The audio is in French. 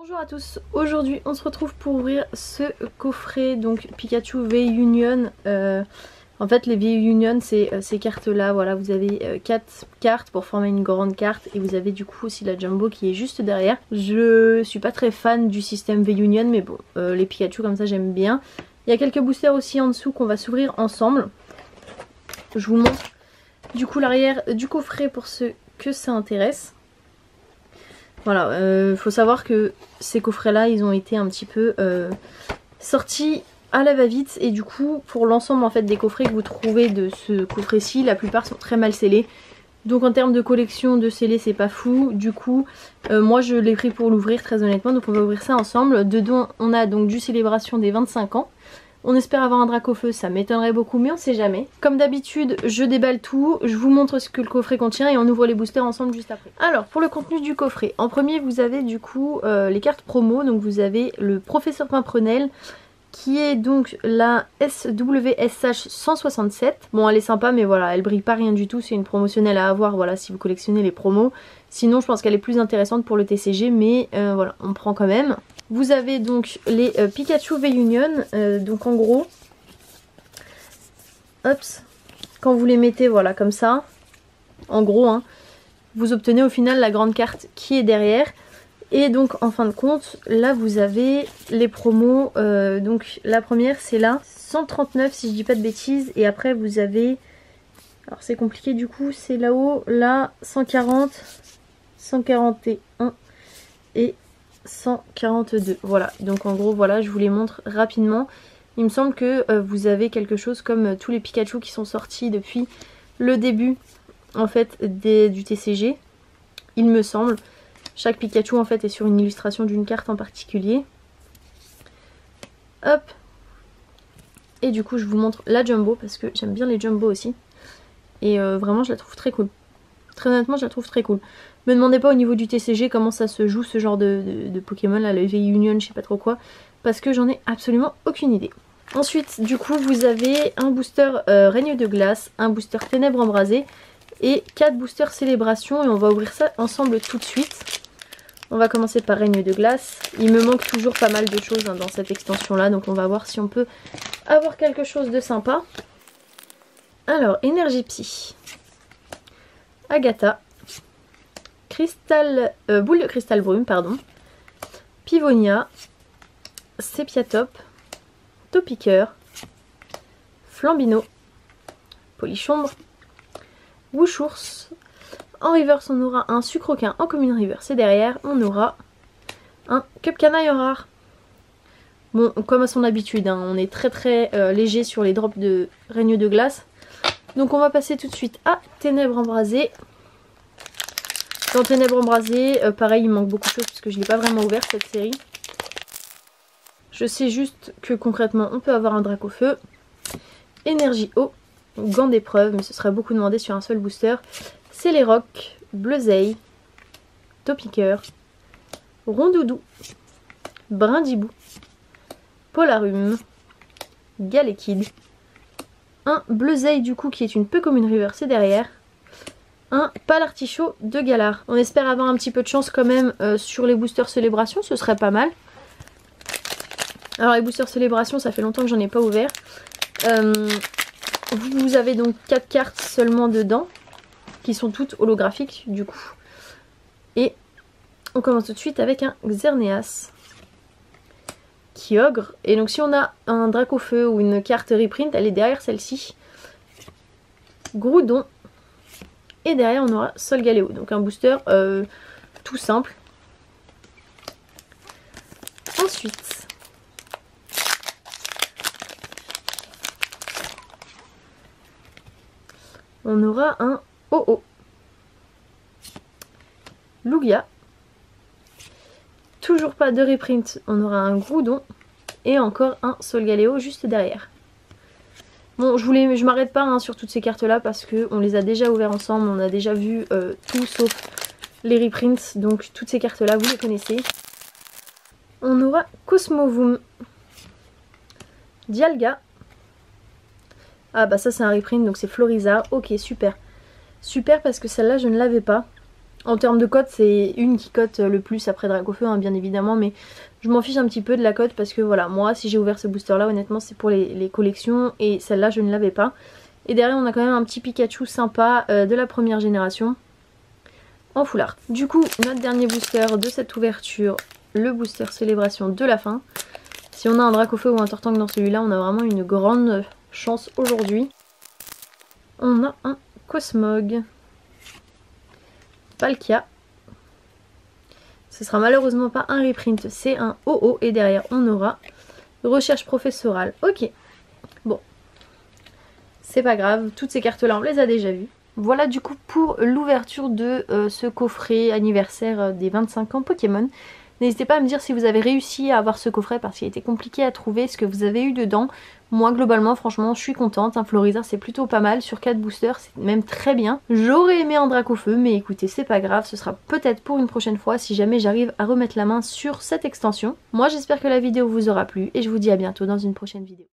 Bonjour à tous, aujourd'hui on se retrouve pour ouvrir ce coffret donc Pikachu V-Union. En fait les V-Union c'est ces cartes là, voilà, vous avez 4 cartes pour former une grande carte et vous avez du coup aussi la Jumbo qui est juste derrière. Je suis pas très fan du système V-Union mais bon, les Pikachu comme ça j'aime bien. Il y a quelques boosters aussi en dessous qu'on va s'ouvrir ensemble. Je vous montre du coup l'arrière du coffret pour ceux que ça intéresse. Voilà, faut savoir que ces coffrets là ils ont été un petit peu sortis à la va-vite et du coup pour l'ensemble en fait des coffrets que vous trouvez de ce coffret-ci, la plupart sont très mal scellés. Donc en termes de collection de scellés c'est pas fou, du coup moi je l'ai pris pour l'ouvrir très honnêtement, donc on va ouvrir ça ensemble. Dedans on a donc du célébration des 25 ans. On espère avoir un Dracofeu, ça m'étonnerait beaucoup mais on sait jamais. Comme d'habitude je déballe tout, je vous montre ce que le coffret contient et on ouvre les boosters ensemble juste après. Alors pour le contenu du coffret, en premier vous avez du coup les cartes promo, donc vous avez le Professeur Pimprenel qui est donc la SWSH 167. Bon elle est sympa mais voilà, elle brille pas rien du tout, c'est une promotionnelle à avoir voilà si vous collectionnez les promos. Sinon je pense qu'elle est plus intéressante pour le TCG mais voilà on prend quand même. Vous avez donc les Pikachu V-Union, donc en gros, hops, quand vous les mettez voilà comme ça, en gros, hein, vous obtenez au final la grande carte qui est derrière. Et donc en fin de compte, là vous avez les promos, donc la première c'est là, 139 si je dis pas de bêtises, et après vous avez, alors c'est compliqué du coup, c'est là-haut, là 140, 141 et 142. Voilà, donc en gros voilà je vous les montre rapidement. Il me semble que vous avez quelque chose comme tous les Pikachu qui sont sortis depuis le début en fait du TCG. Il me semble. Chaque Pikachu en fait est sur une illustration d'une carte en particulier. Hop. Et du coup je vous montre la Jumbo parce que j'aime bien les Jumbo aussi. Et vraiment je la trouve très cool. Très honnêtement je la trouve très cool. Me demandez pas au niveau du TCG comment ça se joue ce genre de Pokémon là, le V-Union, je sais pas trop quoi, parce que j'en ai absolument aucune idée. Ensuite du coup vous avez un booster Règne de Glace, un booster Ténèbres Embrasées et 4 boosters Célébration et on va ouvrir ça ensemble tout de suite. On va commencer par Règne de Glace. Il me manque toujours pas mal de choses hein, dans cette extension là, donc on va voir si on peut avoir quelque chose de sympa. Alors Énergie Psy, Agatha, boule de cristal brume, pardon, Pivonia, Sépiatop, Topiqueur, Flambino, Polichombre, Wushours. En reverse on aura un Sucroquin en commune reverse et derrière on aura un Cupcanaille rare. Bon comme à son habitude hein, on est très léger sur les drops de Règne de Glace. Donc on va passer tout de suite à Ténèbres Embrasées. Dans Ténèbres Embrasées, pareil il manque beaucoup de choses parce que je ne l'ai pas vraiment ouvert cette série. Je sais juste que concrètement on peut avoir un Dracofeu, Énergie Eau, Gant d'épreuve, mais ce serait beaucoup demandé sur un seul booster. Céléroc, Bleuzeille, Topiqueur, Rondoudou, Brindibou, Polarum, Galekid, un Bleuzeille du coup qui est une peu comme une reverse derrière, un Palartichaut de Galar. On espère avoir un petit peu de chance quand même sur les boosters Célébration, ce serait pas mal. Alors les boosters Célébration ça fait longtemps que j'en ai pas ouvert. Vous avez donc 4 cartes seulement dedans, qui sont toutes holographiques du coup. Et on commence tout de suite avec un Xerneas, Kyogre. Et donc si on a un Dracofeu ou une carte reprint, elle est derrière celle-ci. Groudon. Et derrière on aura Solgaleo. Donc un booster tout simple. Ensuite, on aura un Oh-Oh, Lugia, toujours pas de reprint, on aura un Groudon et encore un Solgaleo juste derrière. Bon je m'arrête pas hein, sur toutes ces cartes là parce qu'on les a déjà ouverts ensemble, on a déjà vu tout sauf les reprints, donc toutes ces cartes là vous les connaissez. On aura Cosmovoom, Dialga, ah bah ça c'est un reprint donc c'est Floriza, ok super. Super parce que celle-là je ne l'avais pas. En termes de cote, c'est une qui cote le plus après Dracofeu, hein, bien évidemment, mais je m'en fiche un petit peu de la cote parce que voilà, moi si j'ai ouvert ce booster là, honnêtement c'est pour les collections et celle-là je ne l'avais pas. Et derrière on a quand même un petit Pikachu sympa de la première génération en full art. Du coup, notre dernier booster de cette ouverture, le booster célébration de la fin. Si on a un Dracofeu ou un Tortank dans celui-là, on a vraiment une grande chance aujourd'hui. On a un Cosmog, Palkia. Ce sera malheureusement pas un reprint, c'est un OO et derrière on aura recherche professorale. Ok, bon, c'est pas grave, toutes ces cartes là on les a déjà vues. Voilà du coup pour l'ouverture de ce coffret anniversaire des 25 ans Pokémon. N'hésitez pas à me dire si vous avez réussi à avoir ce coffret parce qu'il était compliqué à trouver, ce que vous avez eu dedans. Moi globalement franchement je suis contente, un Florizard c'est plutôt pas mal, sur 4 boosters c'est même très bien. J'aurais aimé un Dracofeu mais écoutez c'est pas grave, ce sera peut-être pour une prochaine fois si jamais j'arrive à remettre la main sur cette extension. Moi j'espère que la vidéo vous aura plu et je vous dis à bientôt dans une prochaine vidéo.